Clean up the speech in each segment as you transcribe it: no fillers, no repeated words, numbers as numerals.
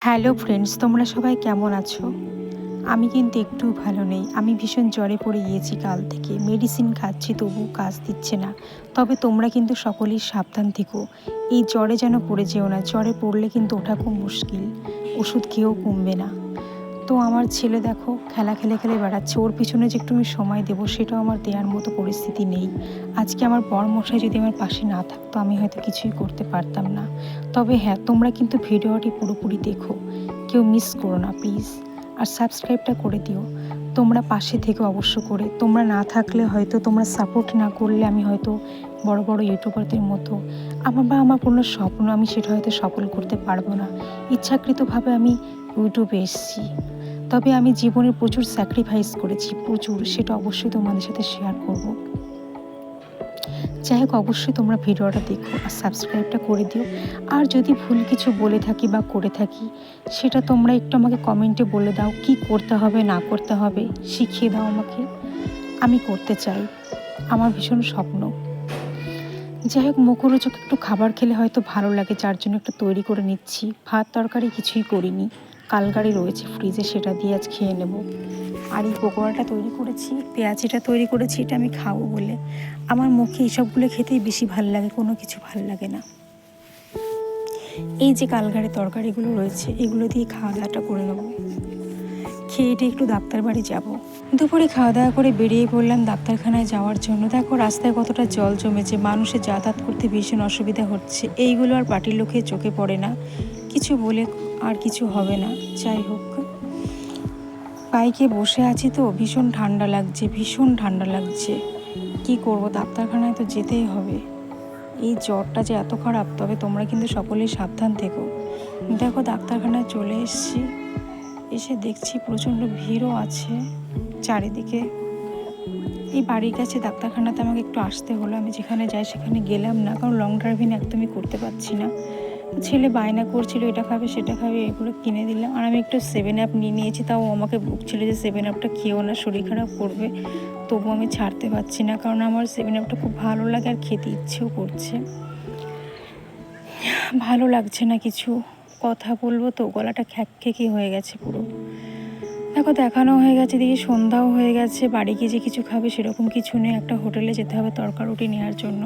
Hello friends, তোমরা সবাই কেমন আছো? আমি কিন্তু একটুও ভালো নেই। আমি ভীষণ জ্বরে পড়ে গিয়েছি কাল থেকে। মেডিসিন খাচ্ছি তবুও কাজ দিচ্ছে না। তবে তোমরা কিন্তু সকলেই সাবধান থেকো। এই জ্বরে যেন পড়ে যেও না। জ্বরে পড়লে কিন্তু ওঠা খুব মুশকিল। ওষুধ খেয়েও কমবে না। তো আমার ছেলে দেখো খেলা খেলে বেড়াচ্ছে। ওর পিছনে যে একটু আমি সময় দেবো সেটাও আমার দেওয়ার মতো পরিস্থিতি নেই। আজকে আমার বরমশাই যদি আমার পাশে না থাকতো আমি হয়তো কিছুই করতে পারতাম না। তবে হ্যাঁ, তোমরা কিন্তু ভিডিওটি পুরোপুরি দেখো, কেউ মিস করো না প্লিজ। আর সাবস্ক্রাইবটা করে দিও। তোমরা পাশে থেকে অবশ্য করে, তোমরা না থাকলে হয়তো, তোমরা সাপোর্ট না করলে আমি হয়তো বড় বড় ইউটিউবারদের মতো আমার কোনো স্বপ্ন আমি সেটা হয়তো সফল করতে পারবো না। ইচ্ছাকৃতভাবে আমি ইউটিউবে এসেছি, তবে আমি জীবনে প্রচুর স্যাক্রিফাইস করেছি, প্রচুর। সেটা অবশ্যই তোমাদের সাথে শেয়ার করব। যাই হোক, অবশ্যই তোমরা ভিডিওটা দেখো আর সাবস্ক্রাইবটা করে দিও। আর যদি ভুল কিছু বলে থাকি বা করে থাকি সেটা তোমরা একটু আমাকে কমেন্টে বলে দাও, কি করতে হবে না করতে হবে শিখিয়ে দাও আমাকে। আমি করতে চাই, আমার ভীষণ স্বপ্ন। যাই হোক, মুখরোচক একটু খাবার খেলে হয়তো ভালো লাগে, যার জন্য একটু তৈরি করে নিচ্ছি। ভাত তরকারি কিছুই করিনি, কালগাড়ি রয়েছে ফ্রিজে, সেটা দিয়ে আজ খেয়ে নেব। আর এই পকোড়াটা তৈরি করেছি, পেঁয়াজিটা তৈরি করেছি, এটা আমি খাবো বলে। আমার মুখে এইসবগুলো খেতেই বেশি ভাল লাগে, কোনো কিছু ভাল লাগে না। এই যে কালগাড়ি তরকারিগুলো রয়েছে এগুলো দিয়ে খাওয়া দাওয়াটা করে নেবো। খেয়ে এটা একটু ডাক্তার বাড়ি যাবো। দুপুরে খাওয়া দাওয়া করে বেরিয়ে পড়লাম ডাক্তারখানায় যাওয়ার জন্য। দেখো রাস্তায় কতটা জল জমেছে, মানুষের যাতায়াত করতে ভীষণ অসুবিধা হচ্ছে। এইগুলো আর পার্টির লোকের চোখে পড়ে না, কিছু বলে আর কিছু হবে না। যাই হোক, বাইকে বসে আছি তো ভীষণ ঠান্ডা লাগছে, ভীষণ ঠান্ডা লাগছে। কি করব, ডাক্তারখানায় তো যেতেই হবে। এই জ্বরটা যে এত খারাপ, তবে তোমরা কিন্তু সকলেই সাবধান থেকো। দেখো ডাক্তারখানায় চলে এসেছি, এসে দেখছি প্রচণ্ড ভিড়ও আছে চারিদিকে। এই বাড়ির কাছে ডাক্তারখানাতে আমাকে একটু আসতে হলো। আমি যেখানে যাই সেখানে গেলাম না, কারণ লং ড্রাইভিং একদমই করতে পারছি না। ছেলে বায়না করছিল এটা খাবে সেটা খাবে, এগুলো কিনে দিলাম। আর আমি একটু 7 আপ নিয়ে নিয়েছি, তাও আমাকে বকছিল যে 7 আপটা খেয়েও না, শরীর খারাপ করবে। তবু আমি ছাড়তে পারছি না, কারণ আমার 7 আপটা খুব ভালো লাগে আর খেতে ইচ্ছেও করছে। ভালো লাগছে না কিছু, কথা বলবো তো গলাটা খ্যাঁকি হয়ে গেছে পুরো। দেখো দেখানো হয়ে গেছে, দেখি সন্ধ্যাও হয়ে গেছে। বাড়ি গিয়ে যে কিছু খাবে সেরকম কিছু নেই, একটা হোটেলে যেতে হবে তরকারুটি নেওয়ার জন্য।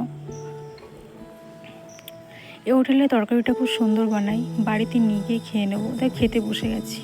এই হোটেলে তরকারিটা খুব সুন্দর বানাই, বাড়িতে নিয়ে গিয়ে খেয়ে নেবো। তাই খেতে বসে গেছি।